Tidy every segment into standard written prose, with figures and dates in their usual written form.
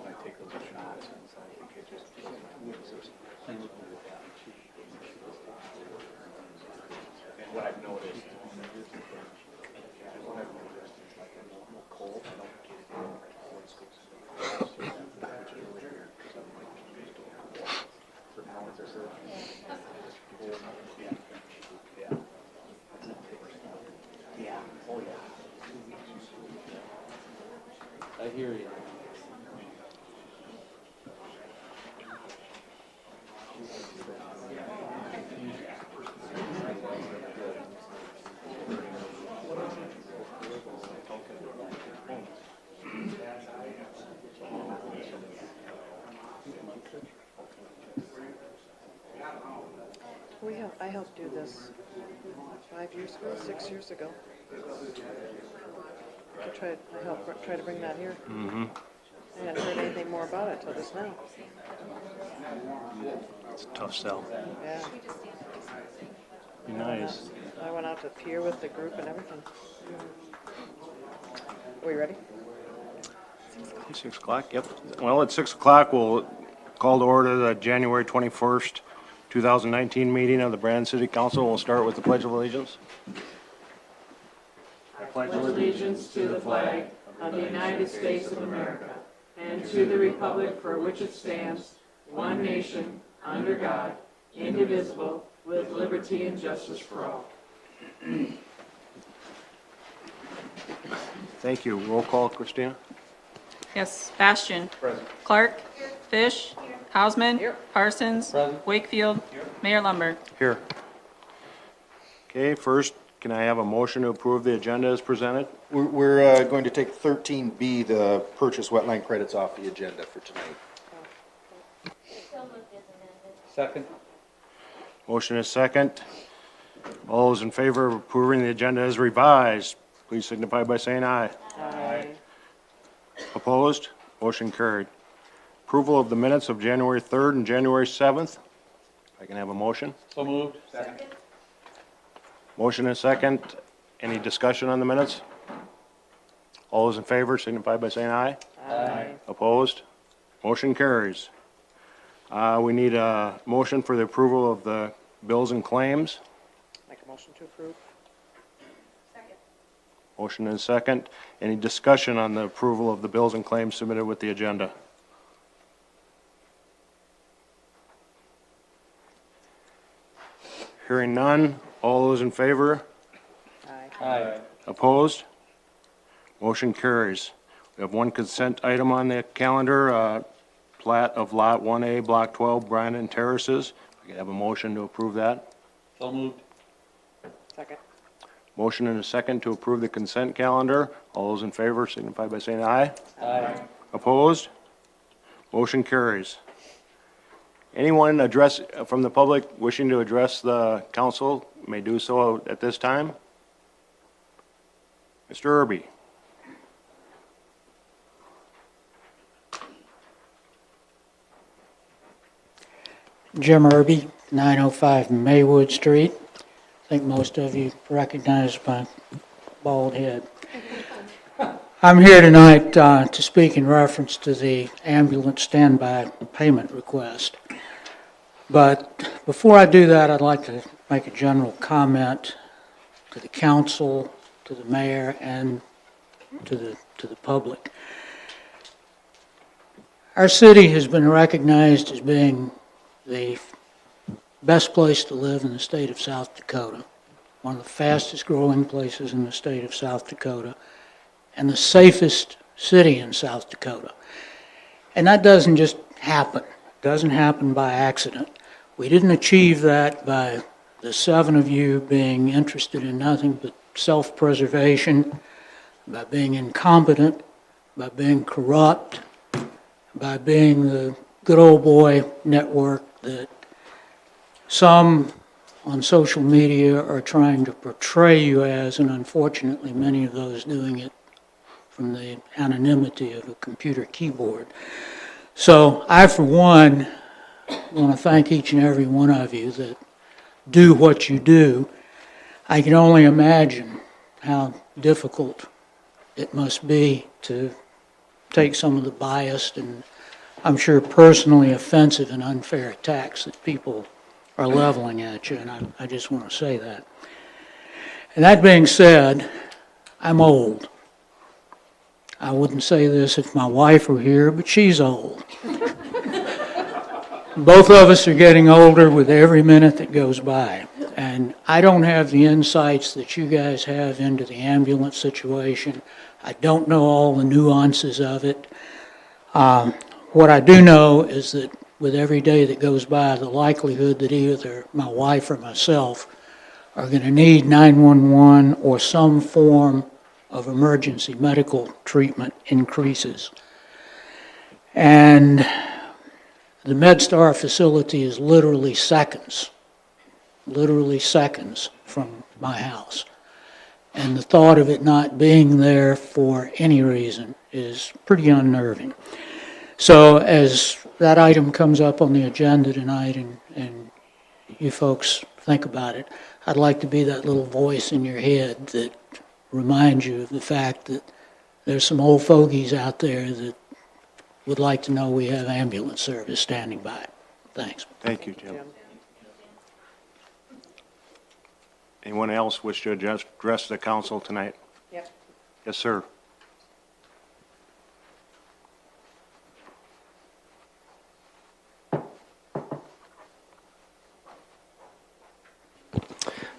when I take those shots, and so I think it just and what I've noticed is like a normal cold, I don't get it before it goes which is really weird because I'm like for now it's just yeah. Oh yeah. I hear you. I helped do this 5 years ago, 6 years ago. I helped try to bring that here. Mm-hmm. I hadn't heard anything more about it till just now. It's a tough sell. Yeah. Be nice. I went out to Pier with the group and everything. Are we ready? 6 o'clock, yep. Well, at 6 o'clock, we'll call to order the January 21st, 2019 meeting of the Brandon City Council. We'll start with the Pledge of Allegiance. I pledge allegiance to the flag of the United States of America and to the republic for which it stands, one nation, under God, indivisible, with liberty and justice for all. Thank you. Roll call, Christina. Yes, Bastian. Present. Clark. Fish. Hausman. Here. Parsons. Present. Wakefield. Mayor Lumber. Here. Okay, first, can I have a motion to approve the agenda as presented? We're going to take 13B, the purchase wetland credits, off the agenda for tonight. Second. Motion is second. All those in favor of approving the agenda as revised, please signify by saying aye. Aye. Opposed? Motion carried. Approval of the minutes of January 3rd and January 7th. I can have a motion. So moved. Second. Motion is second. Any discussion on the minutes? All those in favor signify by saying aye. Aye. Opposed? Motion carries. We need a motion for the approval of the bills and claims. Make a motion to approve. Motion is second. Any discussion on the approval of the bills and claims submitted with the agenda? Hearing none. All those in favor? Aye. Aye. Opposed? Motion carries. We have one consent item on the calendar, plat of Lot 1A, Block 12, Brandon Terraces. I can have a motion to approve that. So moved. Second. Motion and a second to approve the consent calendar. All those in favor signify by saying aye. Aye. Opposed? Motion carries. Anyone from the public wishing to address the council may do so at this time. Mr. Irby. Jim Irby, 905 Maywood Street. I think most of you recognize my bald head. I'm here tonight to speak in reference to the ambulance standby payment request. But before I do that, I'd like to make a general comment to the council, to the mayor, and to the public. Our city has been recognized as being the best place to live in the state of South Dakota, one of the fastest growing places in the state of South Dakota, and the safest city in South Dakota. And that doesn't just happen. It doesn't happen by accident. We didn't achieve that by the 7 of you being interested in nothing but self-preservation, by being incompetent, by being corrupt, by being the good old boy network that some on social media are trying to portray you as, and unfortunately many of those doing it from the anonymity of a computer keyboard. So I, for one, want to thank each and every one of you that do what you do. I can only imagine how difficult it must be to take some of the biased and I'm sure personally offensive and unfair attacks that people are leveling at you, and I just want to say that. And that being said, I'm old. I wouldn't say this if my wife were here, but she's old. Both of us are getting older with every minute that goes by. And I don't have the insights that you guys have into the ambulance situation. I don't know all the nuances of it. What I do know is that with every day that goes by, the likelihood that either my wife or myself are going to need 911 or some form of emergency medical treatment increases. And the MedStar facility is literally seconds from my house. And the thought of it not being there for any reason is pretty unnerving. So as that item comes up on the agenda tonight and you folks think about it, I'd like to be that little voice in your head that reminds you of the fact that there's some old fogies out there that would like to know we have ambulance service standing by. Thanks. Thank you, Jim. Anyone else wish to address the council tonight? Yep. Yes, sir.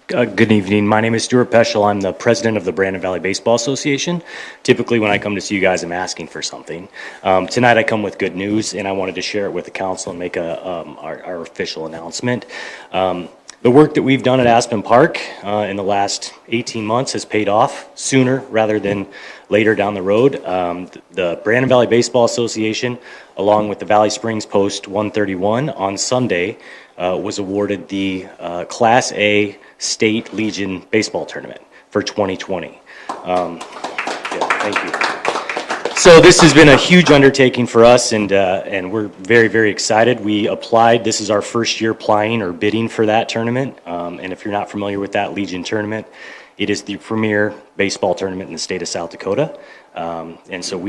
Good evening. My name is Stuart Peschel. I'm the president of the Brandon Valley Baseball Association. Typically, when I come to see you guys, I'm asking for something. Tonight, I come with good news, and I wanted to share it with the council and make our official announcement. The work that we've done at Aspen Park in the last 18 months has paid off sooner rather than later down the road. The Brandon Valley Baseball Association, along with the Valley Springs Post 131 on Sunday, was awarded the Class A State Legion Baseball Tournament for 2020. Thank you. So this has been a huge undertaking for us, and we're very, very excited. We applied. This is our first year applying or bidding for that tournament. And if you're not familiar with that Legion tournament, it is the premier baseball tournament in the state of South Dakota. And so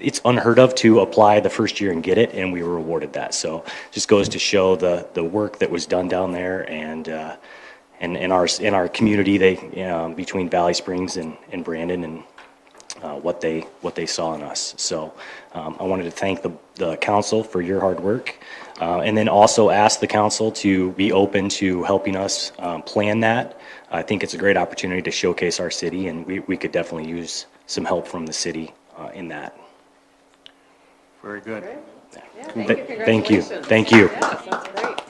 it's unheard of to apply the first year and get it, and we were awarded that. So just goes to show the work that was done down there, and in our community, between Valley Springs and Brandon, and what they saw in us. So I wanted to thank the council for your hard work, and then also ask the council to be open to helping us plan that. I think it's a great opportunity to showcase our city, and we could definitely use some help from the city in that. Very good. Yeah, Thank you. Thank you. Yeah, sounds great.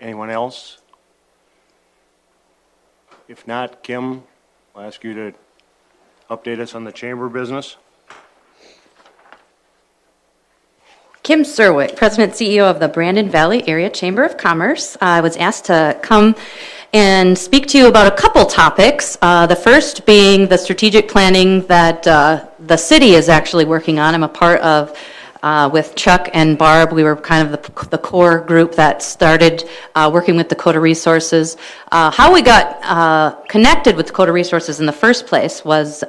Anyone else? If not, Kim, I'll ask you to update us on the chamber business. Kim Serwick, President CEO of the Brandon Valley Area Chamber of Commerce. I was asked to come and speak to you about a couple topics. The first being the strategic planning that the city is actually working on. I'm a part of, with Chuck and Barb, we were kind of the core group that started working with Dakota Resources. How we got connected with Dakota Resources in the first place was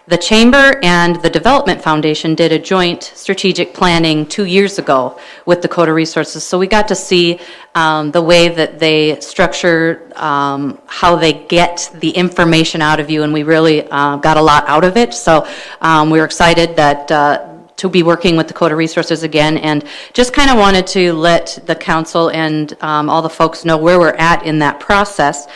the Chamber and the Development Foundation did a joint strategic planning 2 years ago with Dakota Resources. So we got to see the way that they structure how they get the information out of you, and we really got a lot out of it. So we were excited that to be working with Dakota Resources again, and just kind of wanted to let the council and all the folks know where we're at in that process.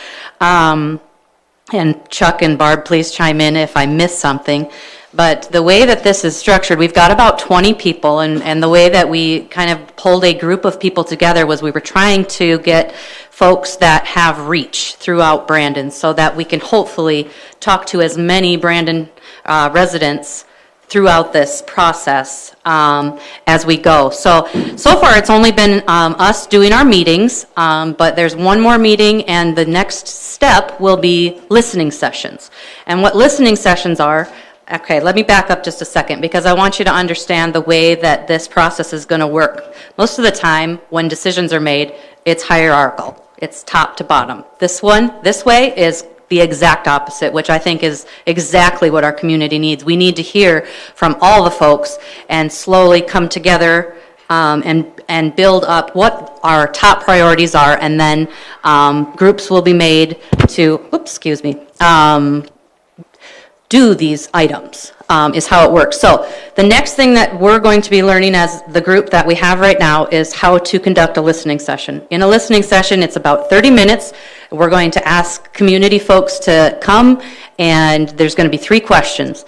And Chuck and Barb, please chime in if I miss something. But the way that this is structured, we've got about 20 people, and the way that we kind of pulled a group of people together was we were trying to get folks that have reach throughout Brandon so that we can hopefully talk to as many Brandon residents throughout this process as we go. So far it's only been us doing our meetings, but there's one more meeting, and the next step will be listening sessions. And what listening sessions are, okay, let me back up just a second, because I want you to understand the way that this process is going to work. Most of the time when decisions are made, it's hierarchical. It's top to bottom. This way is the exact opposite, which I think is exactly what our community needs. We need to hear from all the folks and slowly come together and build up what our top priorities are, and then groups will be made to, do these items, is how it works. So the next thing that we're going to be learning as the group that we have right now is how to conduct a listening session. In a listening session, it's about 30 minutes. We're going to ask community folks to come, and there's going to be 3 questions.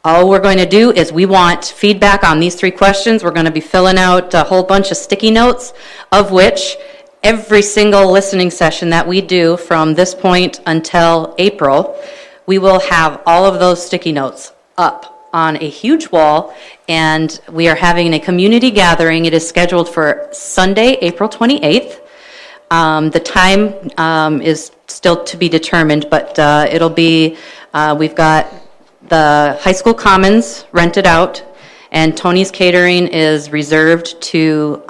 All we're going to do is we want feedback on these 3 questions. We're going to be filling out a whole bunch of sticky notes, of which every single listening session that we do from this point until April, we will have all of those sticky notes up on a huge wall, and we are having a community gathering. It is scheduled for Sunday, April 28th. The time is still to be determined, but it'll be, we've got the high school commons rented out, and Tony's Catering is reserved to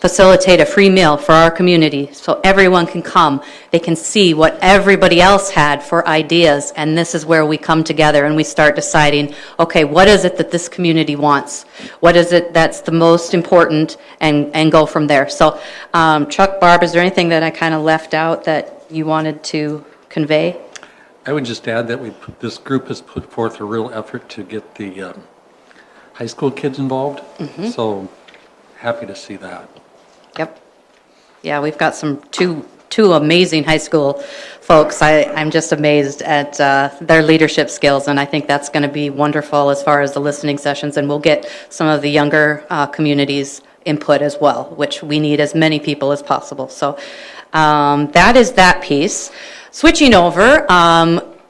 facilitate a free meal for our community, so everyone can come. They can see what everybody else had for ideas, and this is where we come together and we start deciding, okay, what is it that this community wants? What is it that's the most important, and go from there. So Chuck, Barb, is there anything that I kind of left out that you wanted to convey? I would just add that this group has put forth a real effort to get the high school kids involved, so happy to see that. Yep. Yeah, we've got some two amazing high school folks. I'm just amazed at their leadership skills, and I think that's going to be wonderful as far as the listening sessions, and we'll get some of the younger communities input as well, which we need as many people as possible. So that is that piece. Switching over,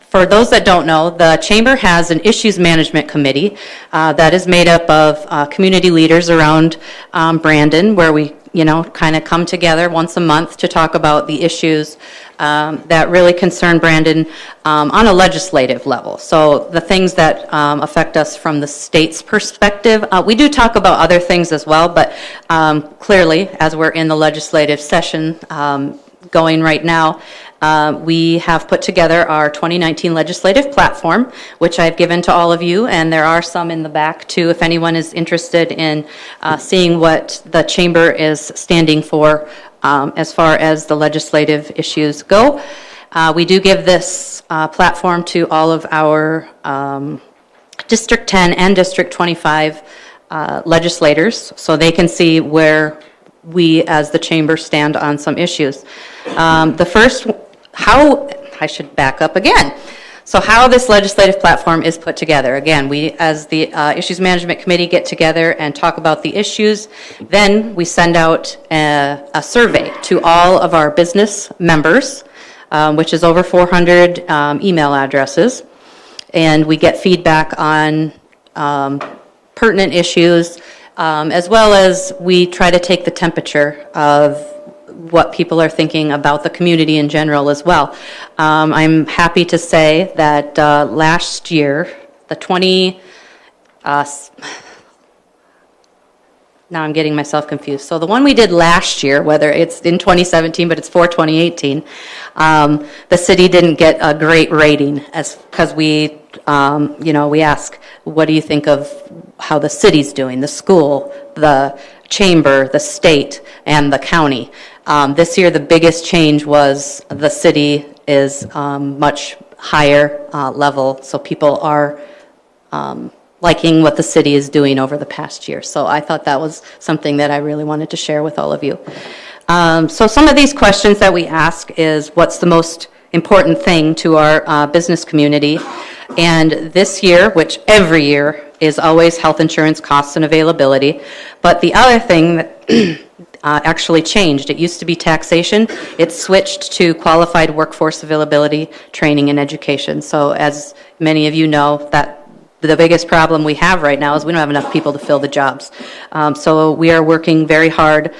for those that don't know, the Chamber has an issues management committee that is made up of community leaders around Brandon, where we kind of come together once a month to talk about the issues that really concern Brandon on a legislative level. So the things that affect us from the state's perspective, we do talk about other things as well, but clearly, as we're in the legislative session going right now, we have put together our 2019 legislative platform, which I've given to all of you, and there are some in the back too if anyone is interested in seeing what the Chamber is standing for as far as the legislative issues go. We do give this platform to all of our District 10 and District 25 legislators, so they can see where we as the Chamber stand on some issues. I should back up again. So how this legislative platform is put together. Again, we as the Issues Management Committee get together and talk about the issues. Then we send out a survey to all of our business members, which is over 400 email addresses. And we get feedback on pertinent issues, as well as we try to take the temperature of what people are thinking about the community in general as well. I'm happy to say that last year, now I'm getting myself confused. So the one we did last year, whether it's in 2017, but it's for 2018, the city didn't get a great rating because we ask, what do you think of how the city's doing, the school, the chamber, the state, and the county. This year, the biggest change was the city is much higher level, so people are liking what the city is doing over the past year. So I thought that was something that I really wanted to share with all of you. So some of these questions that we ask is, what's the most important thing to our business community? And this year, which every year, is always health insurance costs and availability. But the other thing that actually changed, it used to be taxation. It switched to qualified workforce availability, training, and education. So as many of you know, that the biggest problem we have right now is we don't have enough people to fill the jobs. So we are working very hard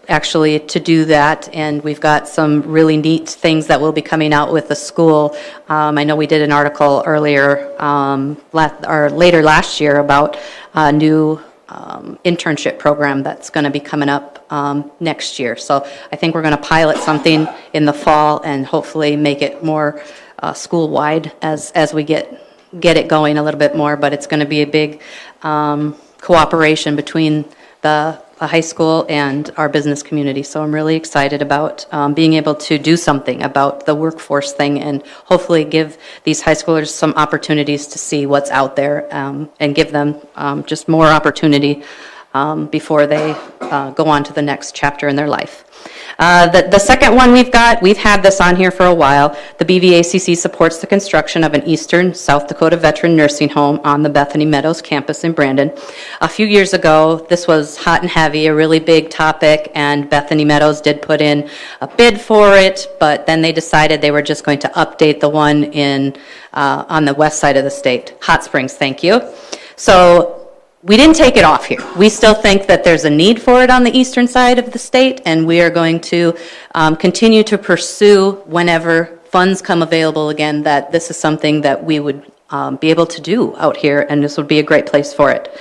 actually to do that, and we've got some really neat things that will be coming out with the school. I know we did an article earlier or later last year about a new internship program that's going to be coming up next year. So I think we're going to pilot something in the fall and hopefully make it more school-wide as we get it going a little bit more. But it's going to be a big cooperation between the high school and our business community. So I'm really excited about being able to do something about the workforce thing and hopefully give these high schoolers some opportunities to see what's out there and give them just more opportunity before they go on to the next chapter in their life. The second one we've had this on here for a while. The BVACC supports the construction of an Eastern South Dakota veteran nursing home on the Bethany Meadows campus in Brandon. A few years ago, this was hot and heavy, a really big topic, and Bethany Meadows did put in a bid for it, but then they decided they were just going to update the one on the west side of the state. Hot Springs, thank you. So we didn't take it off here. We still think that there's a need for it on the eastern side of the state, and we are going to continue to pursue whenever funds come available again, that this is something that we would be able to do out here, and this would be a great place for it.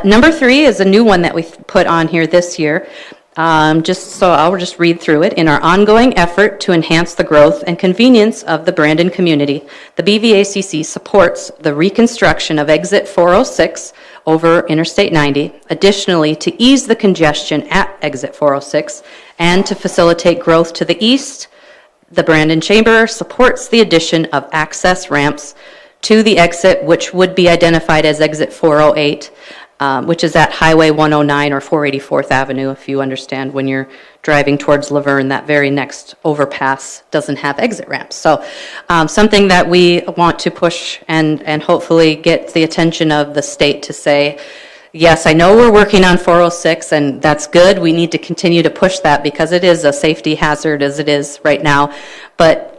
Number 3 is a new one that we put on here this year. I'll just read through it. In our ongoing effort to enhance the growth and convenience of the Brandon community, the BVACC supports the reconstruction of exit 406 over Interstate 90. Additionally, to ease the congestion at exit 406 and to facilitate growth to the east, the Brandon Chamber supports the addition of access ramps to the exit, which would be identified as exit 408, which is at Highway 109 or 484th Avenue, if you understand when you're driving towards Laverne, that very next overpass doesn't have exit ramps. So something that we want to push and hopefully get the attention of the state to say, yes, I know we're working on 406, and that's good. We need to continue to push that because it is a safety hazard as it is right now. But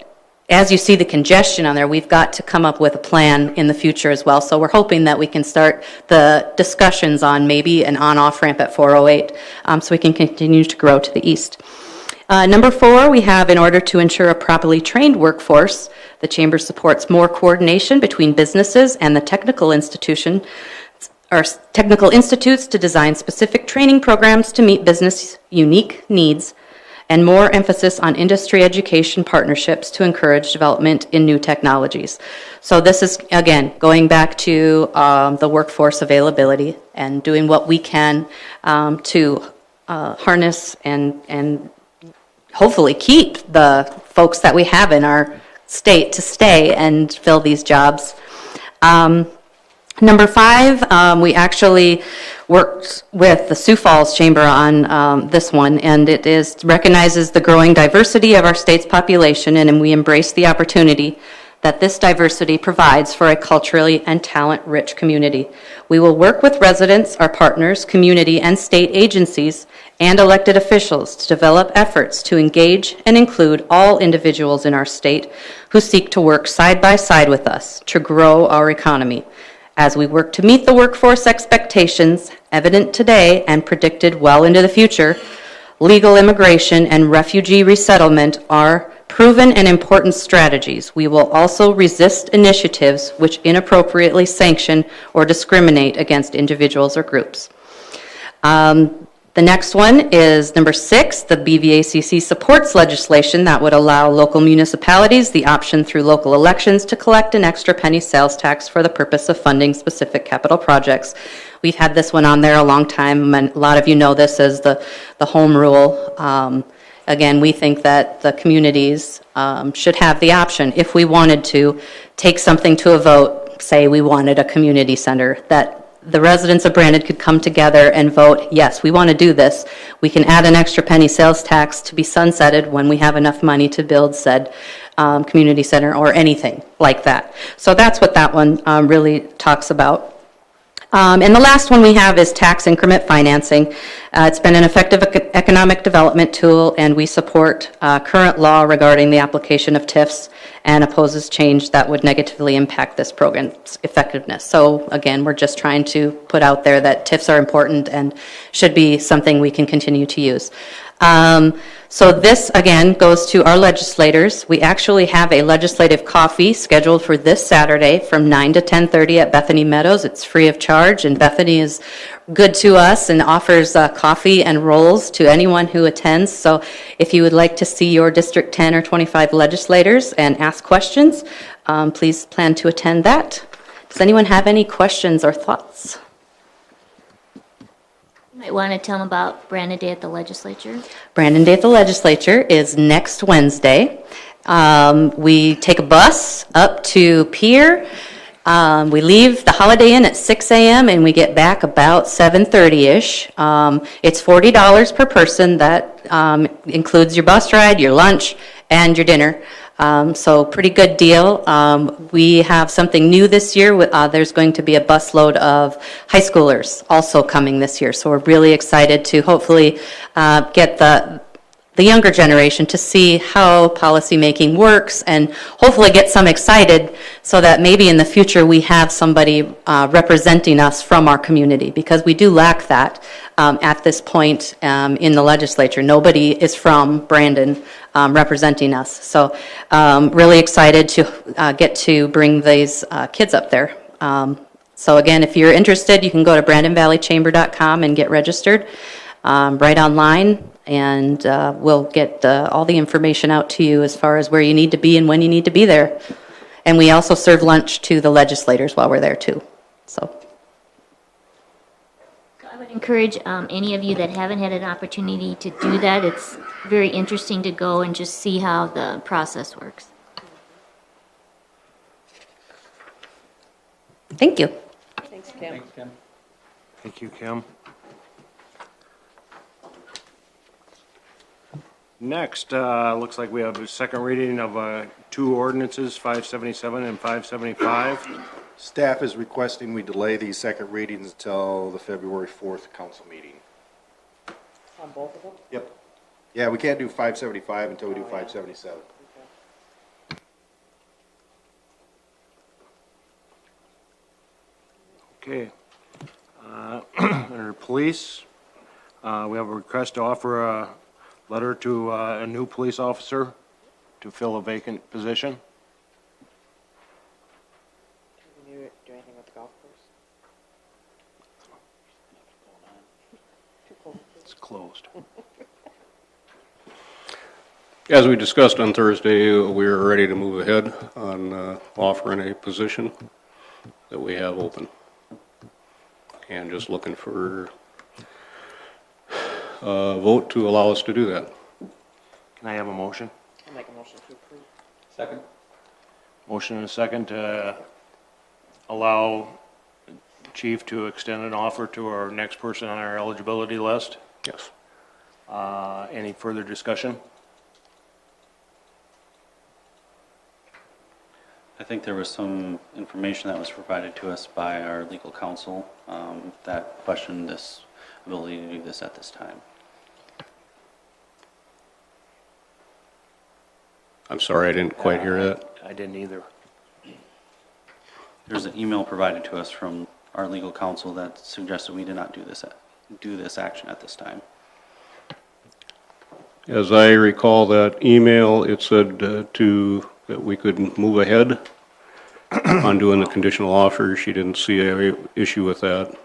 as you see the congestion on there, we've got to come up with a plan in the future as well. So we're hoping that we can start the discussions on maybe an on-off ramp at 408 so we can continue to grow to the east. Number 4, we have, in order to ensure a properly trained workforce, the Chamber supports more coordination between businesses and the technical institutions to design specific training programs to meet business unique needs, and more emphasis on industry education partnerships to encourage development in new technologies. So this is, again, going back to the workforce availability and doing what we can to harness and hopefully keep the folks that we have in our state to stay and fill these jobs. Number 5, we actually worked with the Sioux Falls Chamber on this one, and it recognizes the growing diversity of our state's population, and we embrace the opportunity that this diversity provides for a culturally and talent-rich community. We will work with residents, our partners, community, and state agencies, and elected officials to develop efforts to engage and include all individuals in our state who seek to work side by side with us to grow our economy. As we work to meet the workforce expectations evident today and predicted well into the future, legal immigration and refugee resettlement are proven and important strategies. We will also resist initiatives which inappropriately sanction or discriminate against individuals or groups. The next one is number 6. The BVACC supports legislation that would allow local municipalities the option through local elections to collect an extra penny sales tax for the purpose of funding specific capital projects. We've had this one on there a long time, and a lot of you know this as the home rule. Again, we think that the communities should have the option, if we wanted to, take something to a vote, say we wanted a community center, that the residents of Brandon could come together and vote, yes, we want to do this. We can add an extra penny sales tax to be sunsetted when we have enough money to build said community center or anything like that. So that's what that one really talks about. And the last one we have is tax increment financing. It's been an effective economic development tool, and we support current law regarding the application of TIFs and opposes change that would negatively impact this program's effectiveness. So again, we're just trying to put out there that TIFs are important and should be something we can continue to use. So this, again, goes to our legislators. We actually have a legislative coffee scheduled for this Saturday from 9 to 10:30 at Bethany Meadows. It's free of charge, and Bethany is good to us and offers coffee and rolls to anyone who attends. So if you would like to see your District 10 or 25 legislators and ask questions, please plan to attend that. Does anyone have any questions or thoughts? You might want to tell them about Brandon Day at the legislature. Brandon Day at the legislature is next Wednesday. We take a bus up to Pier. We leave the Holiday Inn at 6 a.m. and we get back about 7:30-ish. It's $40 per person. That includes your bus ride, your lunch, and your dinner. So pretty good deal. We have something new this year. There's going to be a busload of high schoolers also coming this year. So we're really excited to hopefully get the younger generation to see how policymaking works and hopefully get some excited so that maybe in the future we have somebody representing us from our community, because we do lack that at this point in the legislature. Nobody is from Brandon representing us. So really excited to get to bring these kids up there. So again, if you're interested, you can go to BrandonValleyChamber.com and get registered right online. And we'll get all the information out to you as far as where you need to be and when you need to be there. And we also serve lunch to the legislators while we're there too. So I would encourage any of you that haven't had an opportunity to do that. It's very interesting to go and just see how the process works. thank you. Thanks, Kim. Thank you, Kim. Next, looks like we have a second reading of two ordinances, 577 and 575. Staff is requesting we delay these second readings until the February 4th council meeting. On both of them? Yep. Yeah, we can't do 575 until we do 577. Okay. Under police, we have a request to offer a letter to a new police officer to fill a vacant position. Can you do anything with the golf course? It's closed. As we discussed on Thursday, we are ready to move ahead on offering a position that we have open. And just looking for a vote to allow us to do that. Can I have a motion? I'll make a motion to approve. Second. Motion and a second to allow Chief to extend an offer to our next person on our eligibility list. Yes. Any further discussion? I think there was some information that was provided to us by our legal counsel that questioned this ability to do this at this time. I'm sorry, I didn't quite hear that. I didn't either. There's an email provided to us from our legal counsel that suggested we did not do this action at this time. As I recall that email, it said that we could move ahead on doing the conditional offer. She didn't see an issue with that,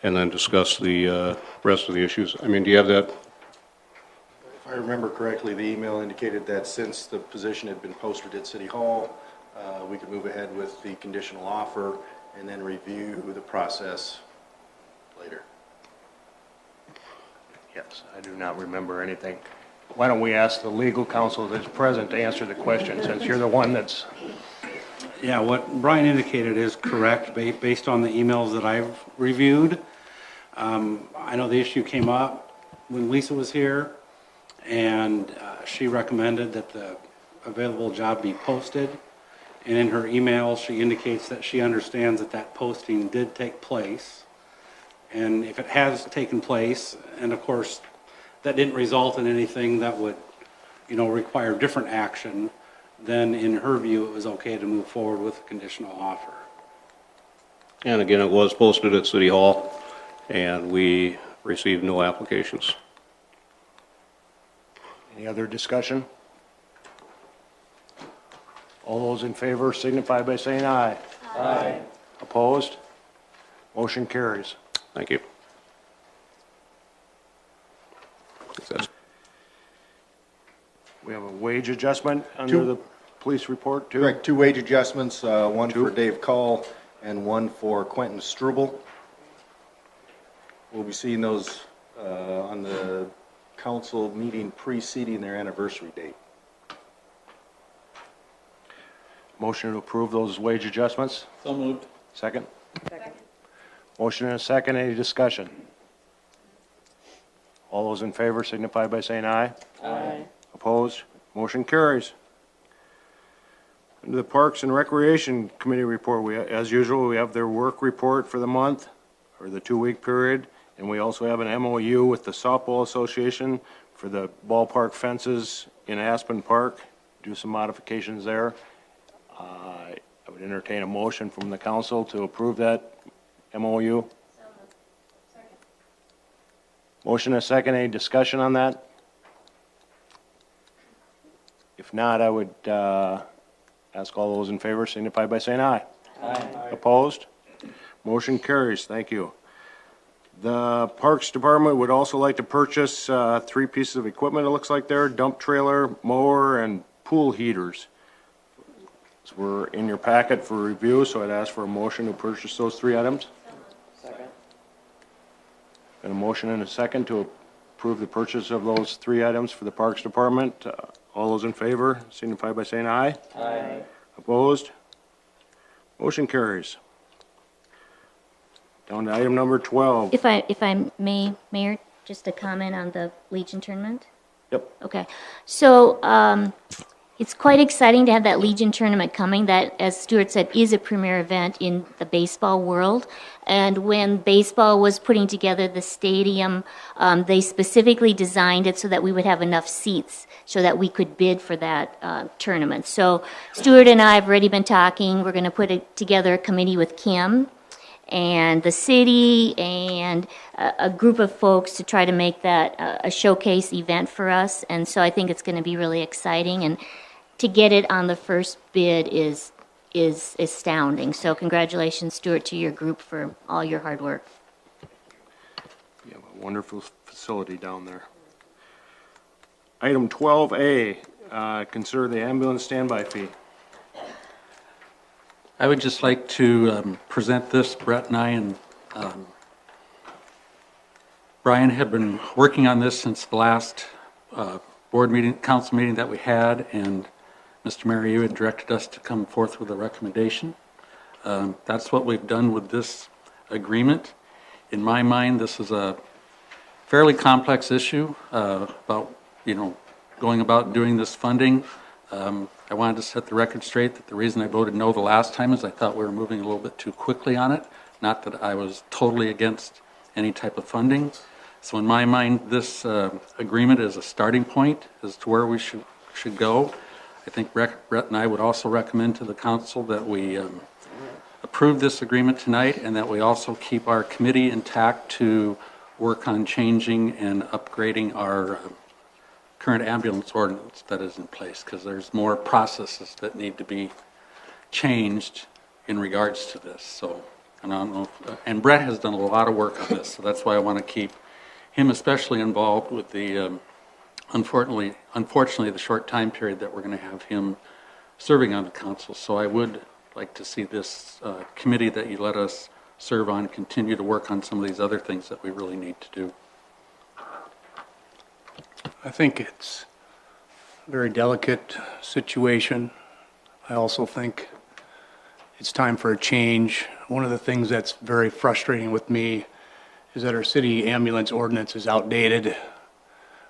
and then discuss the rest of the issues. I mean, do you have that? If I remember correctly, the email indicated that since the position had been posted at City Hall, we could move ahead with the conditional offer and then review the process later. Yes, I do not remember anything. Why don't we ask the legal counsel that's present to answer the question, since you're the one that's... Yeah, what Brian indicated is correct, based on the emails that I've reviewed. I know the issue came up when Lisa was here, and she recommended that the available job be posted. And in her email, she indicates that she understands that that posting did take place. And if it has taken place, and of course, that didn't result in anything that would, require different action, then in her view, it was okay to move forward with a conditional offer. And again, it was posted at City Hall, and we received no applications. Any other discussion? All those in favor signify by saying aye. Aye. Opposed? Motion carries. Thank you. We have a wage adjustment under the police report, too? Correct, 2 wage adjustments, one for Dave Call and one for Quentin Struble. We'll be seeing those on the council meeting preceding their anniversary date. Motion to approve those wage adjustments? So moved. Second? Second. Motion and a second. Any discussion? All those in favor signify by saying aye. Aye. Opposed? Motion carries. Under the Parks and Recreation Committee report, as usual, we have their work report for the month, or the 2-week period, and we also have an MOU with the Softball Association for the ballpark fences in Aspen Park, do some modifications there. I would entertain a motion from the council to approve that MOU. Motion and a second. Any discussion on that? If not, I would ask all those in favor signify by saying aye. Aye. Opposed? Motion carries. Thank you. The Parks Department would also like to purchase 3 pieces of equipment, it looks like there: dump trailer, mower, and pool heaters. So we're in your packet for review, so I'd ask for a motion to purchase those 3 items. Second. And a motion and a second to approve the purchase of those 3 items for the Parks Department. All those in favor signify by saying aye. Aye. Opposed? Motion carries. Down to item number 12. If I may, Mayor, just a comment on the Legion tournament? Yep. Okay. So, it's quite exciting to have that Legion tournament coming. That, as Stuart said, is a premier event in the baseball world. And when baseball was putting together the stadium, they specifically designed it so that we would have enough seats so that we could bid for that tournament. So Stuart and I have already been talking. We're going to put together a committee with Kim and the city and a group of folks to try to make that a showcase event for us. And so I think it's going to be really exciting. And to get it on the first bid is astounding. So congratulations, Stuart, to your group for all your hard work. You have a wonderful facility down there. Item 12A, consider the ambulance standby fee. I would just like to present this. Brett and I and Brian have been working on this since the last board meeting, council meeting that we had, and Mr. Mayor, you had directed us to come forth with a recommendation. That's what we've done with this agreement. In my mind, this is a fairly complex issue about, going about doing this funding. I wanted to set the record straight that the reason I voted no the last time is I thought we were moving a little bit too quickly on it. Not that I was totally against any type of funding. So in my mind, this agreement is a starting point as to where we should go. I think Brett and I would also recommend to the council that we approve this agreement tonight, and that we also keep our committee intact to work on changing and upgrading our current ambulance ordinance that is in place, because there's more processes that need to be changed in regards to this. So, and I don't know and Brett has done a lot of work on this, so that's why I want to keep him especially involved with the unfortunately the short time period that we're going to have him serving on the council. So I would like to see this committee that you let us serve on continue to work on some of these other things that we really need to do. I think it's a very delicate situation. I also think it's time for a change. One of the things that's very frustrating with me is that our city ambulance ordinance is outdated,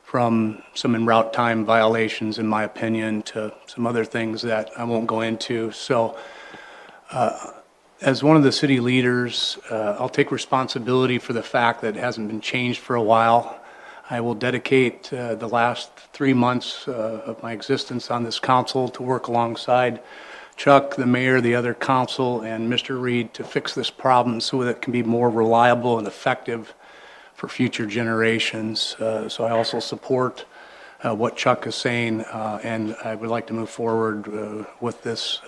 from some en route time violations, in my opinion, to some other things that I won't go into. So as one of the city leaders, I'll take responsibility for the fact that it hasn't been changed for a while. I will dedicate the last 3 months of my existence on this council to work alongside Chuck, the mayor, the other council, and Mr. Reed to fix this problem so that it can be more reliable and effective for future generations. So I also support what Chuck is saying, and I would like to move forward with this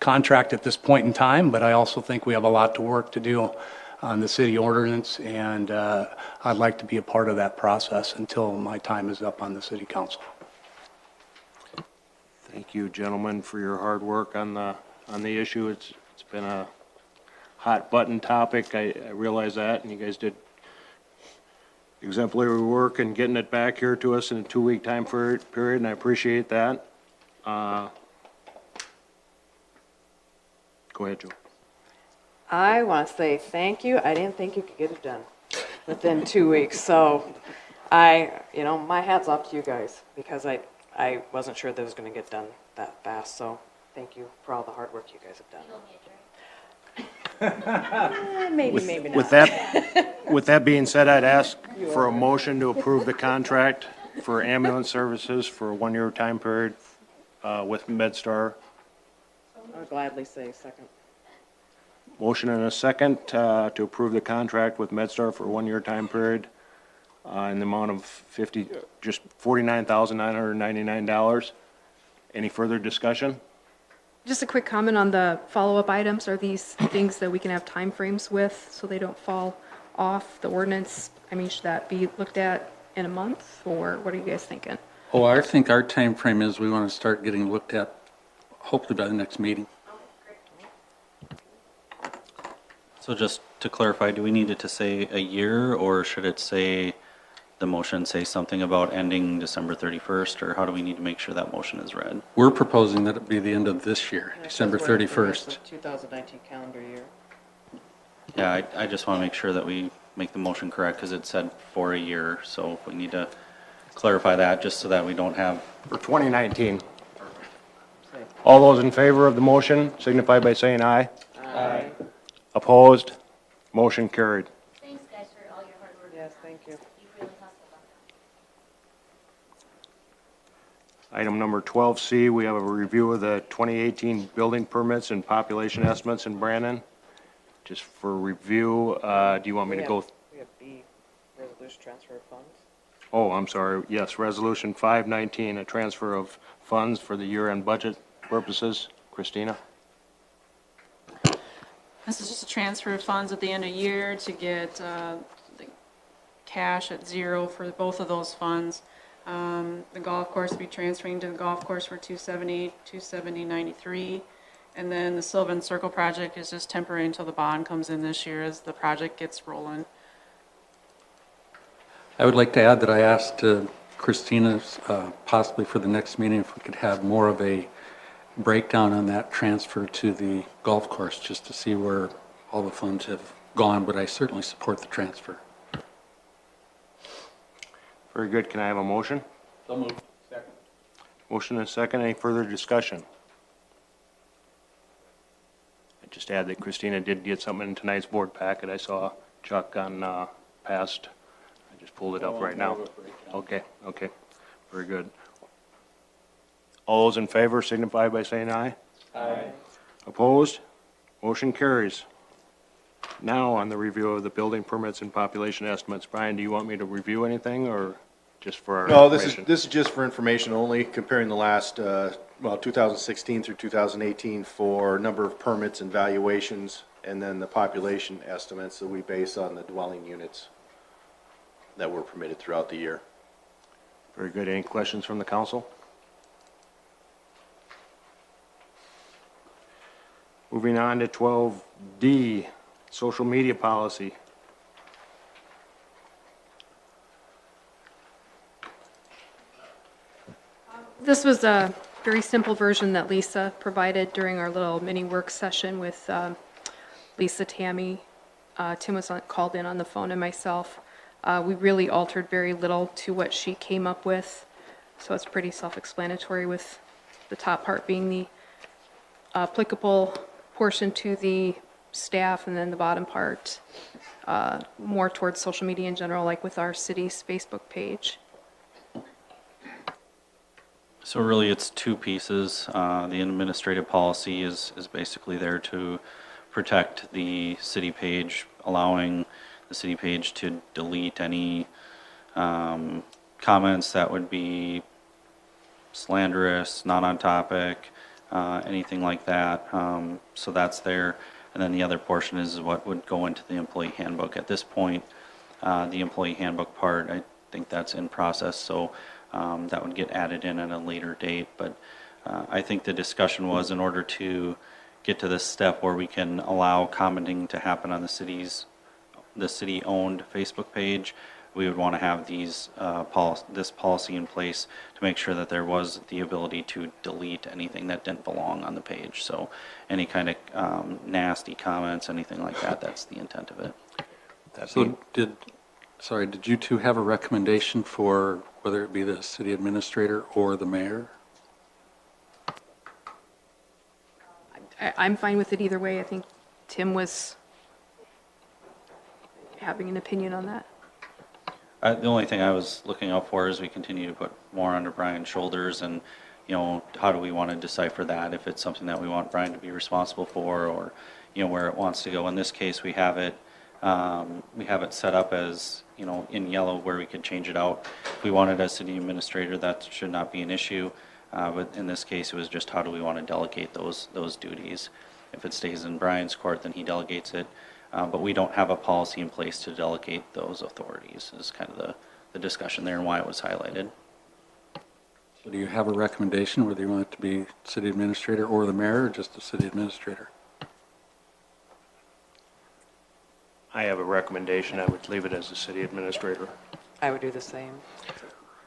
contract at this point in time, but I also think we have a lot to work to do on the city ordinance, and I'd like to be a part of that process until my time is up on the city council. Thank you, gentlemen, for your hard work on the issue. It's been a hot button topic. I realize that, and you guys did exemplary work in getting it back here to us in a 2-week time period, and I appreciate that. Go ahead, Joe. I want to say thank you. I didn't think you could get it done within 2 weeks. So my hat's off to you guys because I wasn't sure that it was going to get done that fast. So thank you for all the hard work you guys have done. Maybe not. With that being said, I'd ask for a motion to approve the contract for ambulance services for a 1-year time period with MedStar. I would gladly say second. Motion and a second to approve the contract with MedStar for a 1-year time period in the amount of $49,999. Any further discussion? Just a quick comment on the follow-up items. Are these things that we can have timeframes with so they don't fall off the ordinance? I mean, should that be looked at in a month, or what are you guys thinking? Oh, I think our time frame is we want to start getting looked at hopefully by the next meeting. So just to clarify, do we need it to say a year, or should it say, the motion say something about ending December 31st, or how do we need to make sure that motion is read? We're proposing that it be the end of this year, December 31st. 2019 calendar year. Yeah, I just want to make sure that we make the motion correct, because it said for a year, so we need to clarify that, just so that we don't have... For 2019. All those in favor of the motion signify by saying aye. Aye. Opposed? Motion carried. Thanks, guys, for all your hard work. Yes, thank you. You really hustled on that. Item number 12C, we have a review of the 2018 building permits and population estimates in Brandon. Just for review, do you want me to go? We have B, resolution transfer of funds. Oh, I'm sorry. Yes, Resolution 519, a transfer of funds for the year-end budget purposes. Christina? This is just a transfer of funds at the end of year to get the cash at zero for both of those funds. The golf course will be transferring to the golf course for $270,93. And then the Sylvan Circle project is just temporary until the bond comes in this year as the project gets rolling. I would like to add that I asked Christina possibly for the next meeting if we could have more of a breakdown on that transfer to the golf course, just to see where all the funds have gone, but I certainly support the transfer. Very good. Can I have a motion? So moved. Second. Motion and a second. Any further discussion? I just add that Christina did get something in tonight's board packet. I saw Chuck on past. I just pulled it up right now. Okay. Very good. All those in favor signify by saying aye. Aye. Opposed? Motion carries. Now on the review of the building permits and population estimates. Brian, do you want me to review anything or just for our No, information? this is just for information only, comparing the last, 2016 through 2018 for number of permits and valuations, and then the population estimates that we base on the dwelling units that were permitted throughout the year. Very good. Any questions from the council? Moving on to 12D, social media policy. This was a very simple version that Lisa provided during our little mini work session with Lisa, Tammy. Tim was called in on the phone, and myself. We really altered very little to what she came up with, so it's pretty self-explanatory, with the top part being the applicable portion to the staff, and then the bottom part more towards social media in general, like with our city's Facebook page. So really, it's two pieces. The administrative policy is basically there to protect the city page, allowing the city page to delete any comments that would be slanderous, not on topic, anything like that. So that's there. And then the other portion is what would go into the employee handbook. At this point, the employee handbook part, I think that's in process, so that would get added in at a later date. But I think the discussion was in order to get to this step where we can allow commenting to happen on the city-owned Facebook page, we would want to have these this policy in place to make sure that there was the ability to delete anything that didn't belong on the page. So any kind of nasty comments, anything like that, that's the intent of it. So did you two have a recommendation for whether it be the city administrator or the mayor? I'm fine with it either way. I think Tim was having an opinion on that. The only thing I was looking out for is we continue to put more under Brian's shoulders, and how do we want to decipher that, if it's something that we want Brian to be responsible for, or where it wants to go. In this case, we have it set up as in yellow where we could change it out. If we wanted a city administrator, that should not be an issue. But in this case, it was just how do we want to delegate those duties. If it stays in Brian's court, then he delegates it. But we don't have a policy in place to delegate those authorities, is kind of the discussion there and why it was highlighted. So do you have a recommendation whether you want it to be city administrator or the mayor, or just the city administrator? I have a recommendation. I would leave it as the city administrator. I would do the same.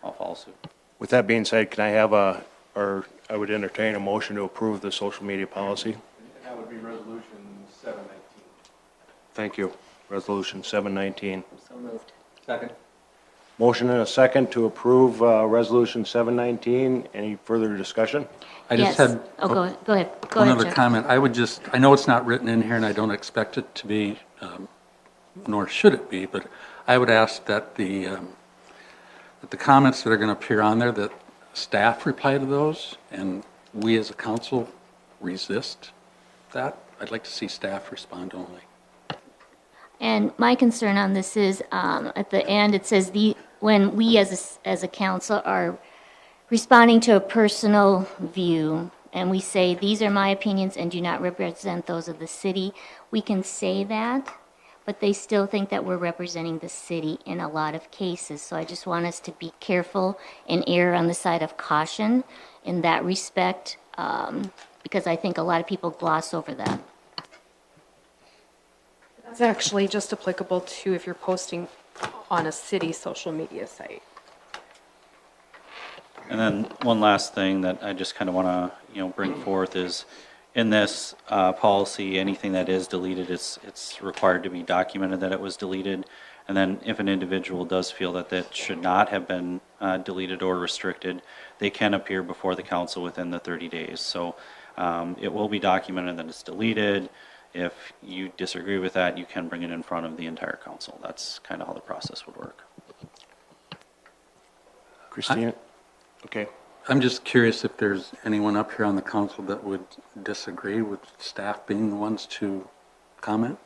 I'll follow suit. With that being said, can I have I would entertain a motion to approve the social media policy? And that would be resolution 719. Thank you. Resolution 719. So moved. Second. Motion and a second to approve Resolution 719. Any further discussion? I just Yes. had Oh, go ahead. Go ahead, one other Jeff. comment. I know it's not written in here and I don't expect it to be, nor should it be, but I would ask that the comments that are going to appear on there, that staff reply to those, and we as a council resist that. I'd like to see staff respond only. And my concern on this is, at the end, it says when we as a council are responding to a personal view, and we say, these are my opinions and do not represent those of the city, we can say that, but they still think that we're representing the city in a lot of cases. So I just want us to be careful and err on the side of caution in that respect, because I think a lot of people gloss over that. That's actually just applicable to if you're posting on a city social media site. And then one last thing that I just kind of want to bring forth is in this policy, anything that is deleted, it's required to be documented that it was deleted. And then if an individual does feel that that should not have been deleted or restricted, they can appear before the council within the 30 days. So it will be documented that it's deleted. If you disagree with that, you can bring it in front of the entire council. That's kind of how the process would work. Christina? Okay. I'm just curious if there's anyone up here on the council that would disagree with staff being the ones to comment?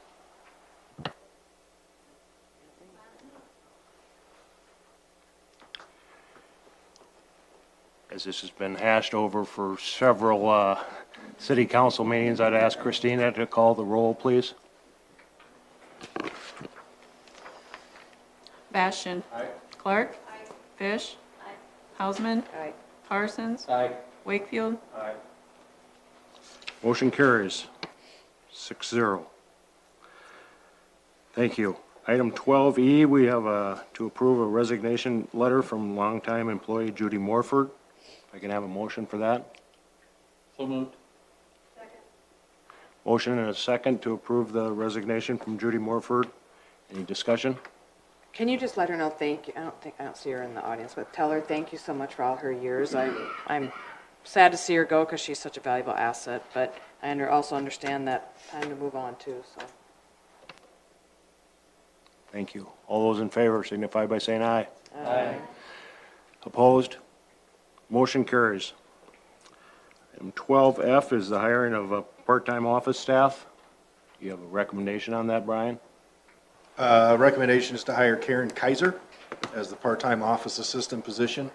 As this has been hashed over for several city council meetings, I'd ask Christina to call the roll, please. Bastian. Aye. Clark. Aye. Fish. Aye. Hausman. Aye. Parsons. Aye. Wakefield. Aye. Motion carries 6-0. Thank you. Item 12E, we have to approve a resignation letter from longtime employee Judy Morford. If I can have a motion for that. So moved. Motion and a second to approve the resignation from Judy Morford. Any discussion? Can you just let her know thank you? I don't see her in the audience, but tell her thank you so much for all her years. I'm sad to see her go because she's such a valuable asset, but I also understand that time to move on too, so. Thank you. All those in favor signify by saying aye. Aye. Opposed? Motion carries. Item 12F is the hiring of a part-time office staff. You have a recommendation on that, Brian? Recommendation is to hire Karen Kaiser as the part-time office assistant position,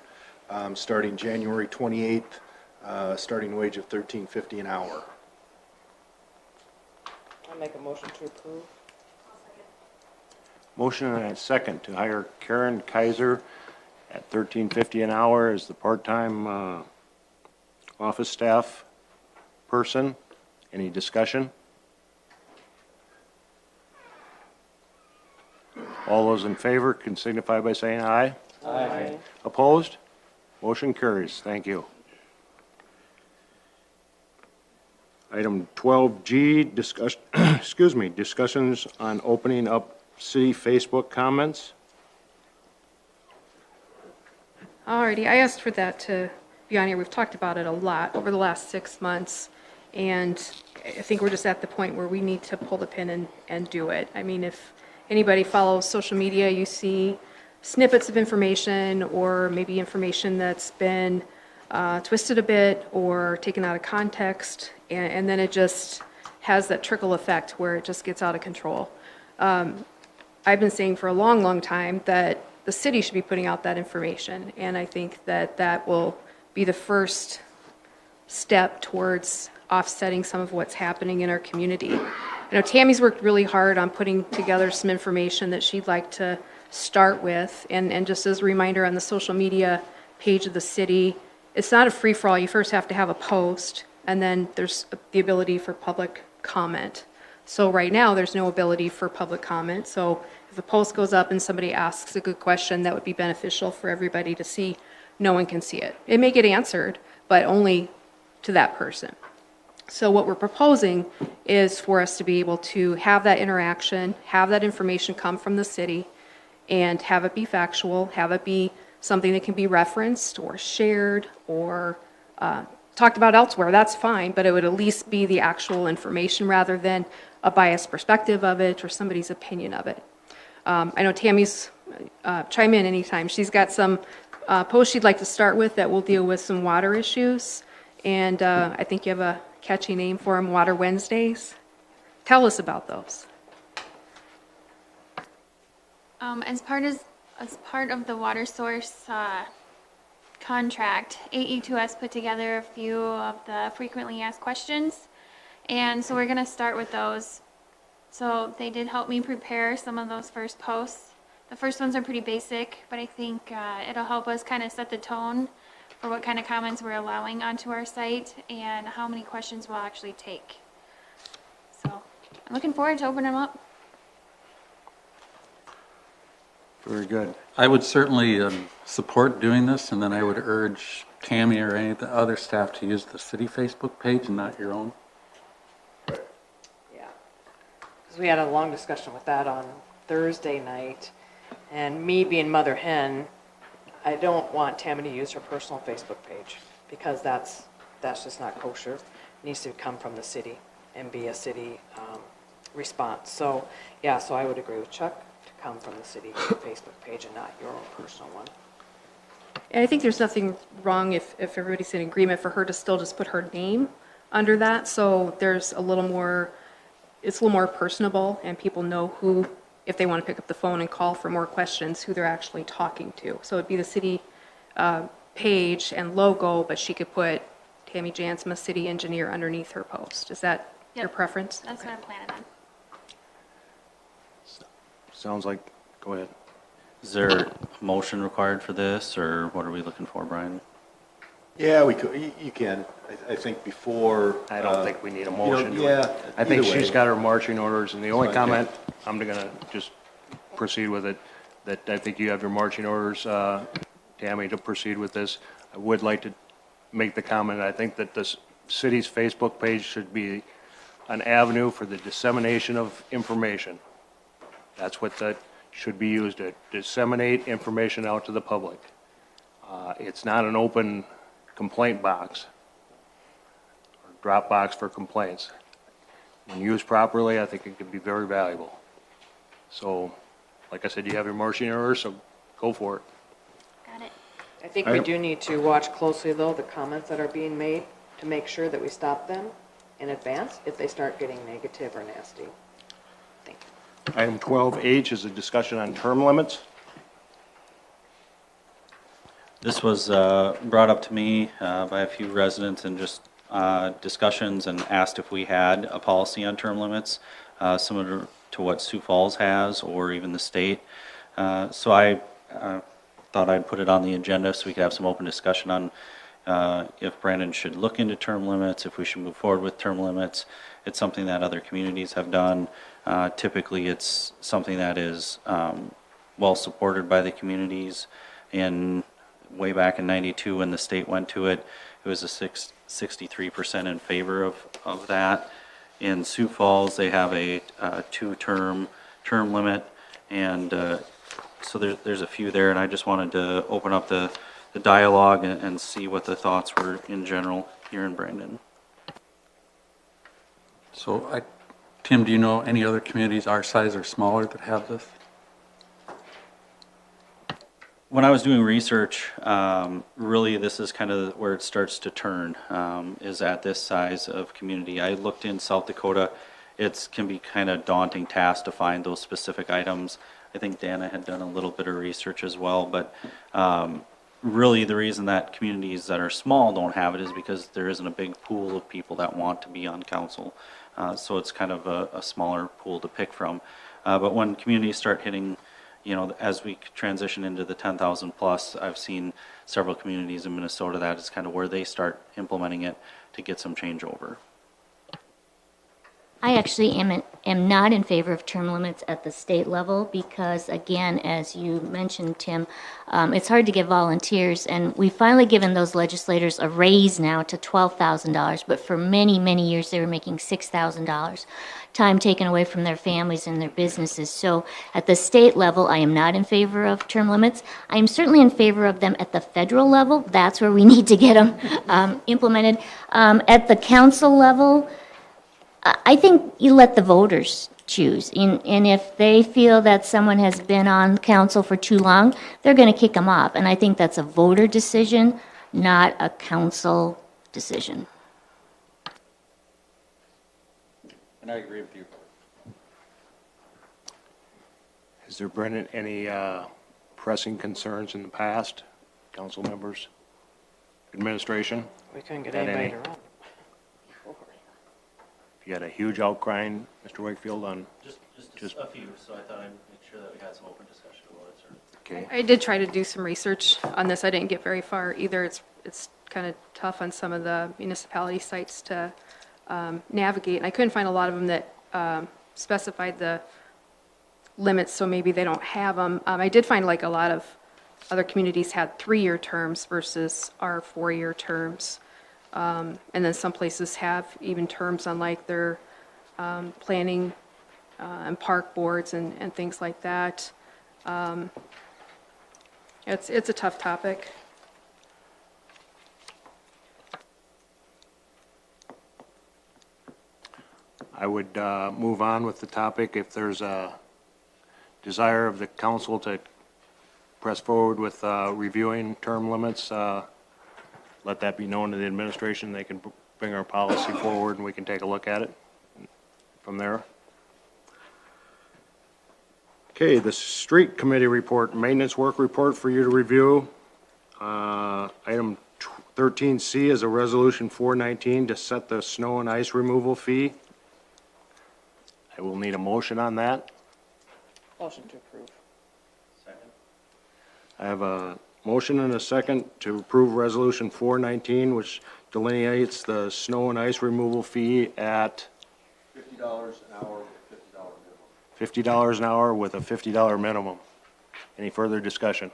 starting January 28th, starting wage of $13.50 an hour. I'll make a motion to approve. Motion and a second to hire Karen Kaiser at $13.50 an hour as the part-time office staff person. Any discussion? All those in favor can signify by saying aye. Aye. Opposed? Motion carries. Thank you. Item 12G, discussions on opening up city Facebook comments. Alrighty, I asked for that to be on here. We've talked about it a lot over the last 6 months, and I think we're just at the point where we need to pull the pin and do it. I mean, if anybody follows social media, you see snippets of information or maybe information that's been twisted a bit or taken out of context, and then it just has that trickle effect where it just gets out of control. I've been saying for a long, long time that the city should be putting out that information, and I think that that will be the first step towards offsetting some of what's happening in our community. I know Tammy's worked really hard on putting together some information that she'd like to start with, and just as a reminder, on the social media page of the city, it's not a free-for-all. You first have to have a post, and then there's the ability for public comment. So right now, there's no ability for public comment. So if a post goes up and somebody asks a good question that would be beneficial for everybody to see, no one can see it. It may get answered, but only to that person. So what we're proposing is for us to be able to have that interaction, have that information come from the city, and have it be factual, have it be something that can be referenced or shared or talked about elsewhere. That's fine, but it would at least be the actual information rather than a biased perspective of it or somebody's opinion of it. I know Tammy's chime in anytime. She's got some posts she'd like to start with that will deal with some water issues, and I think you have a catchy name for them, Water Wednesdays. Tell us about those. As part of the water source contract, AE2S put together a few of the frequently asked questions, and so we're going to start with those. So they did help me prepare some of those first posts. The first ones are pretty basic, but I think it'll help us kind of set the tone for what kind of comments we're allowing onto our site and how many questions we'll actually take. So I'm looking forward to opening them up. Very good. I would certainly support doing this, and then I would urge Tammy or any of the other staff to use the city Facebook page and not your own. Yeah, because we had a long discussion with that on Thursday night, and me being mother hen, I don't want Tammy to use her personal Facebook page because that's just not kosher. It needs to come from the city and be a city response. So yeah, so I would agree with Chuck to come from the city Facebook page and not your own personal one. And I think there's nothing wrong if everybody's in agreement for her to still just put her name under that. So there's a little more, it's a little more personable, and people know who, if they want to pick up the phone and call for more questions, who they're actually talking to. So it'd be the city page and logo, but she could put Tammy Jansma, city engineer, underneath her post. Is that your preference? That's what I'm planning on. Sounds like, go ahead. Is there a motion required for this, or what are we looking for, Brian? Yeah, we could, you can. I think before. I don't think we need a motion. Yeah. I think either she's way. got her marching orders, and the only Fine, comment, I'm gonna just proceed with it, that I think you have your marching orders, Tammy, to proceed with this. I would like to make the comment, I think that the city's Facebook page should be an avenue for the dissemination of information. That's what that should be used to disseminate information out to the public. It's not an open complaint box or drop box for complaints. When used properly, I think it could be very valuable. So, like I said, you have your marching orders, so go for it. Got it. I think we do need to watch closely, though, the comments that are being made to make sure that we stop them in advance if they start getting negative or nasty. Item 12H is a discussion on term limits. This was brought up to me by a few residents in just discussions, and asked if we had a policy on term limits similar to what Sioux Falls has, or even the state. So I thought I'd put it on the agenda so we could have some open discussion on if Brandon should look into term limits, if we should move forward with term limits. It's something that other communities have done. Typically, it's something that is well supported by the communities. Way back in '92, when the state went to it, it was a 63% in favor of that. In Sioux Falls, they have a two-term limit, and so there's a few there, and I just wanted to open up the dialogue and see what the thoughts were in general here in Brandon. So, Tim, do you know any other communities our size or smaller that have this? When I was doing research, really this is kind of where it starts to turn, is at this size of community. I looked in South Dakota. It can be kind of daunting task to find those specific items. I think Dana had done a little bit of research as well, but really the reason that communities that are small don't have it is because there isn't a big pool of people that want to be on council. So it's kind of a smaller pool to pick from. But when communities start hitting, as we transition into the 10,000 plus, I've seen several communities in Minnesota that is kind of where they start implementing it to get some changeover. I actually am not in favor of term limits at the state level because, again, as you mentioned, Tim, it's hard to get volunteers, and we've finally given those legislators a raise now to $12,000, but for many, many years they were making $6,000. Time taken away from their families and their businesses. So at the state level, I am not in favor of term limits. I am certainly in favor of them at the federal level. That's where we need to get them implemented. At the council level, I think you let the voters choose. And if they feel that someone has been on council for too long, they're going to kick them off. And I think that's a voter decision, not a council decision. And I agree with you. Has there been any pressing concerns in the past, council members, administration? We couldn't get Had anybody any? to run. You had a huge outcry, Mr. Wakefield, on Just a few, so I thought I'd make sure that we had some open discussion about it, sir. Okay. I did try to do some research on this. I didn't get very far either. It's kind of tough on some of the municipality sites to navigate, and I couldn't find a lot of them that specified the limits, so maybe they don't have them. I did find like a lot of other communities had 3-year terms versus our 4-year terms. And then some places have even terms on like their planning and park boards and things like that. It's a tough topic. I would move on with the topic. If there's a desire of the council to press forward with reviewing term limits, let that be known to the administration. They can bring our policy forward and we can take a look at it from there. Okay, the street committee report, maintenance work report for you to review. Item 13C is a resolution 419 to set the snow and ice removal fee. I will need a motion on that. Motion to approve. Second. I have a motion and a second to approve resolution 419, which delineates the snow and ice removal fee at $50 an hour with a $50 minimum. $50 an hour with a $50 minimum. Any further discussion?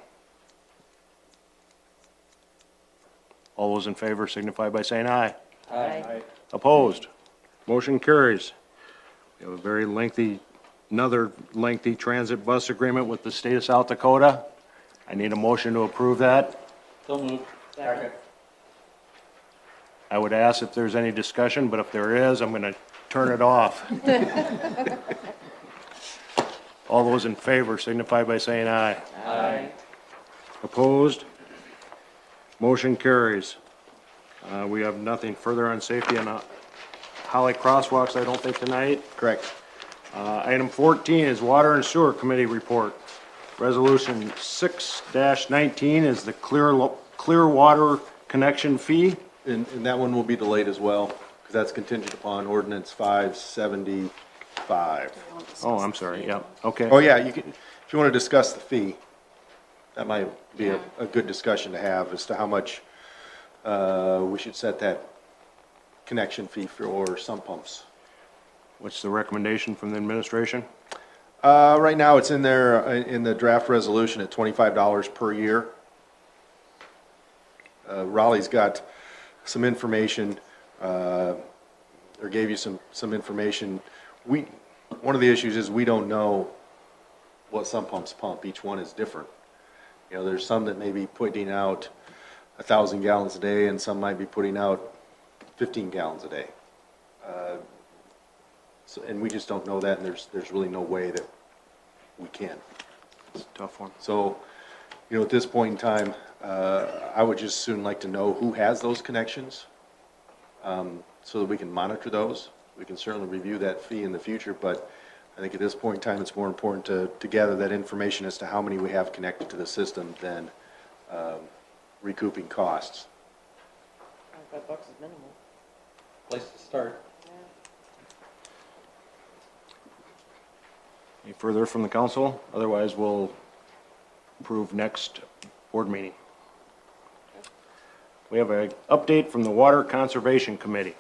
All those in favor signify by saying aye. Aye. Opposed? Motion carries. We have a very lengthy, another lengthy transit bus agreement with the state of South Dakota. I need a motion to approve that. So moved. Second. I would ask if there's any discussion, but if there is, I'm going to turn it off. All those in favor signify by saying aye. Aye. Opposed? Motion carries. We have nothing further on safety and Holly crosswalks, I don't think, tonight. Correct. Item 14 is Water and Sewer Committee report. Resolution 6-19 is the clear water connection fee. And that one will be delayed as well, because that's contingent upon ordinance 575. Oh, I'm sorry, yeah, okay. Oh, yeah, you can, if you want to discuss the fee, that might be a good discussion to have as to how much we should set that connection fee for sump pumps. What's the recommendation from the administration? Right now, it's in there, in the draft resolution at $25 per year. Raleigh's got some information, or gave you some information. One of the issues is we don't know what sump pumps pump. Each one is different. You know, there's some that may be putting out 1,000 gallons a day, and some might be putting out 15 gallons a day. And we just don't know that, and there's really no way that we can. It's a tough one. So, you know, at this point in time, I would just soon like to know who has those connections, so that we can monitor those. We can certainly review that fee in the future, but I think at this point in time, it's more important to gather that information as to how many we have connected to the system than recouping costs. $5 is minimal. Place to start. Any further from the council? Otherwise, we'll approve next board meeting. We have an update from the Water Conservation Committee.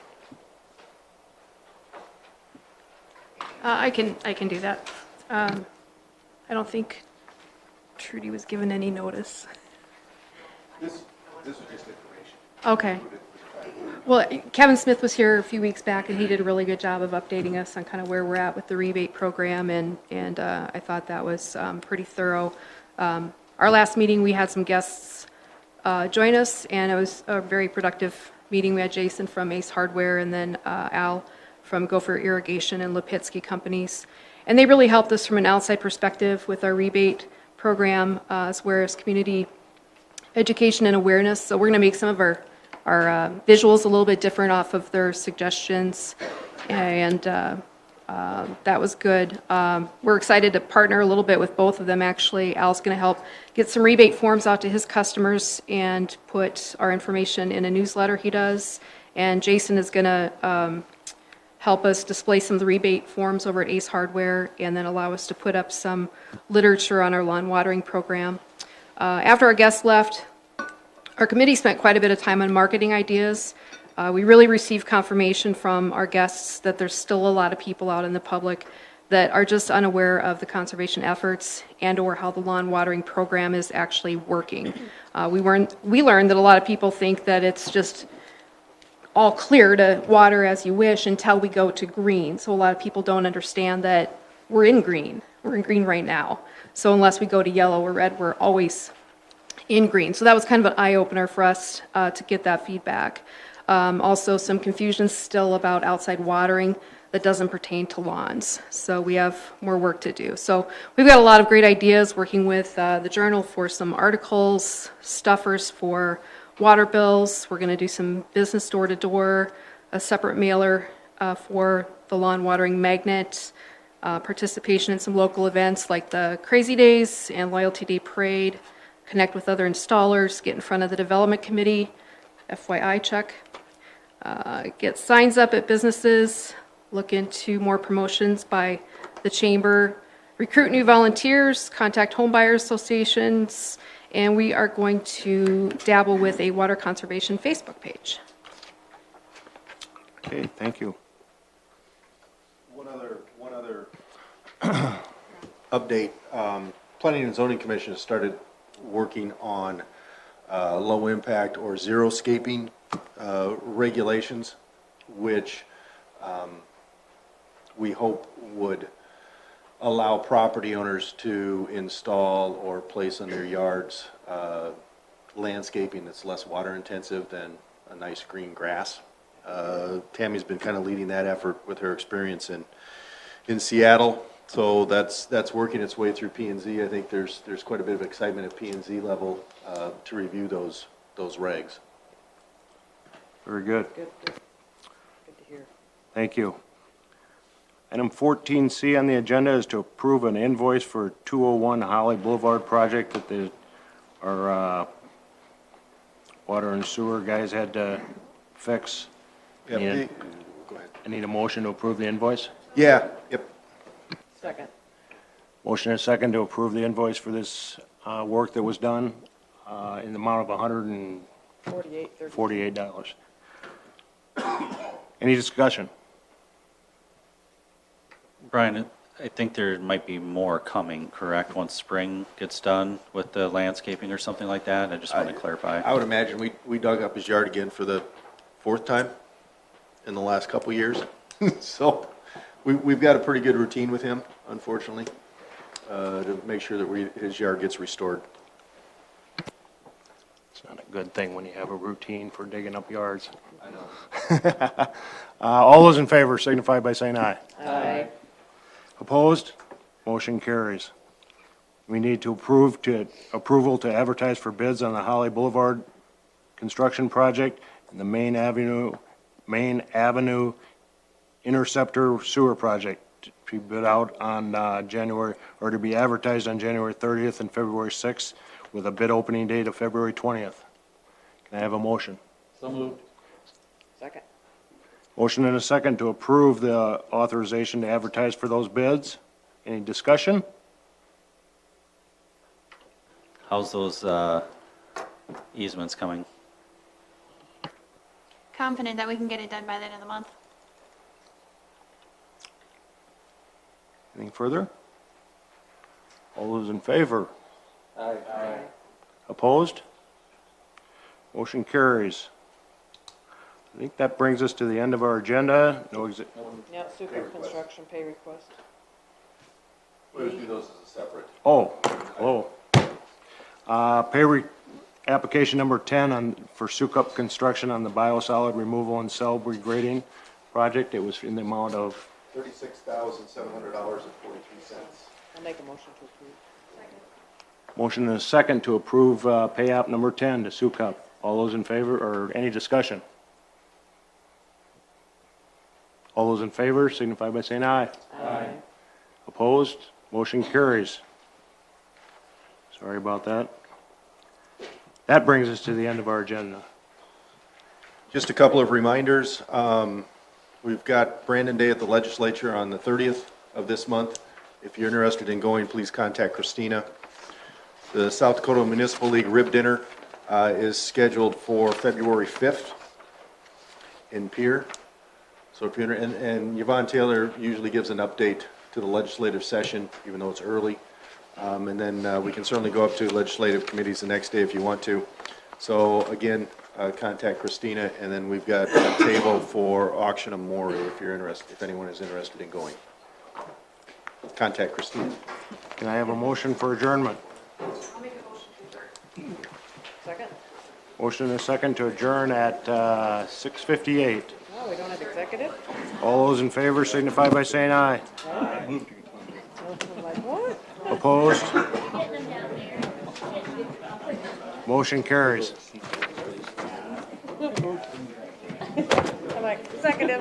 I can do that. I don't think Trudy was given any notice. This was just information. Okay. Well, Kevin Smith was here a few weeks back, and he did a really good job of updating us on kind of where we're at with the rebate program, and I thought that was pretty thorough. Our last meeting, we had some guests join us, and it was a very productive meeting. We had Jason from Ace Hardware, and then Al from Gopher Irrigation and Lipitsky Companies. And they really helped us from an outside perspective with our rebate program, as well as community education and awareness. So we're going to make some of our visuals a little bit different off of their suggestions, and that was good. We're excited to partner a little bit with both of them, actually. Al's going to help get some rebate forms out to his customers and put our information in a newsletter he does, and Jason is going to help us display some of the rebate forms over at Ace Hardware, and then allow us to put up some literature on our lawn watering program. After our guests left, our committee spent quite a bit of time on marketing ideas. We really received confirmation from our guests that there's still a lot of people out in the public that are just unaware of the conservation efforts and or how the lawn watering program is actually working. We learned that a lot of people think that it's just all clear to water as you wish until we go to green. So a lot of people don't understand that we're in green. We're in green right now. So unless we go to yellow or red, we're always in green. So that was kind of an eye-opener for us to get that feedback. Also, some confusion still about outside watering that doesn't pertain to lawns. So we have more work to do. So we've got a lot of great ideas, working with the Journal for some articles, stuffers for water bills. We're going to do some business door-to-door, a separate mailer for the lawn watering magnet, participation in some local events like the Crazy Days and Loyalty Day Parade, connect with other installers, get in front of the development committee, FYI check, get signs up at businesses, look into more promotions by the chamber, recruit new volunteers, contact home buyers associations, and we are going to dabble with a water conservation Facebook page. Okay, thank you. One other update. Planning and Zoning Commission has started working on low impact or zero scaping regulations, which we hope would allow property owners to install or place in their yards landscaping that's less water intensive than a nice green grass. Tammy's been kind of leading that effort with her experience in Seattle. So that's working its way through P&Z. I think there's quite a bit of excitement at P&Z level to review those regs. Very good. Good to hear. Thank you. Item 14C on the agenda is to approve an invoice for 201 Holly Boulevard project that our water and sewer guys had to fix. Yep, I need a motion to approve the invoice. Yeah, yep. Second. Motion and a second to approve the invoice for this work that was done in the amount of $148. Any discussion? Brian, I think there might be more coming, correct, once spring gets done with the landscaping or something like that? I just want to clarify. I would imagine we dug up his yard again for the 4th time in the last couple years. So we've got a pretty good routine with him, unfortunately, to make sure that his yard gets restored. It's not a good thing when you have a routine for digging up yards. I know. All those in favor signify by saying aye. Aye. Opposed? Motion carries. We need to approval to advertise for bids on the Holly Boulevard construction project and the Main Avenue Interceptor Sewer Project to be bid out on to be advertised on January 30th and February 6th with a bid opening date of February 20th. Can I have a motion? So moved. Second. Motion and a second to approve the authorization to advertise for those bids. Any discussion? How's those easements coming? Confident that we can get it done by the end of the month. Anything further? All those in favor? Aye. Opposed? Motion carries. I think that brings us to the end of our agenda. Yeah, super construction pay request. We'll do those as a separate. Application number 10 for Sukup Construction on the biosolid removal and cell regrading project. It was in the amount of $36,700.43. I'll make a motion to approve. motion and a second to approve pay app number 10 to Sukup. All those in favor or any discussion? All those in favor signify by saying aye. Aye. Opposed? Motion carries. Sorry about that. That brings us to the end of our agenda. Just a couple of reminders. We've got Brandon Day at the legislature on the 30th of this month. If you're interested in going, please contact Christina. The South Dakota Municipal League Rib Dinner is scheduled for February 5th in Pierre. So if you're, and Yvonne Taylor usually gives an update to the legislative session, even though it's early. And then we can certainly go up to legislative committees the next day if you want to. So again, contact Christina, and then we've got a table for auction of Maury if you're interested, if anyone is interested in going. Contact Christina. Can I have a motion for adjournment? I'll make a motion to adjourn. Second? Motion and a second to adjourn at 6:58. No, we don't have executive? All those in favor signify by saying aye. Aye. I'm like, what? Opposed? Motion carries. I'm like, executive.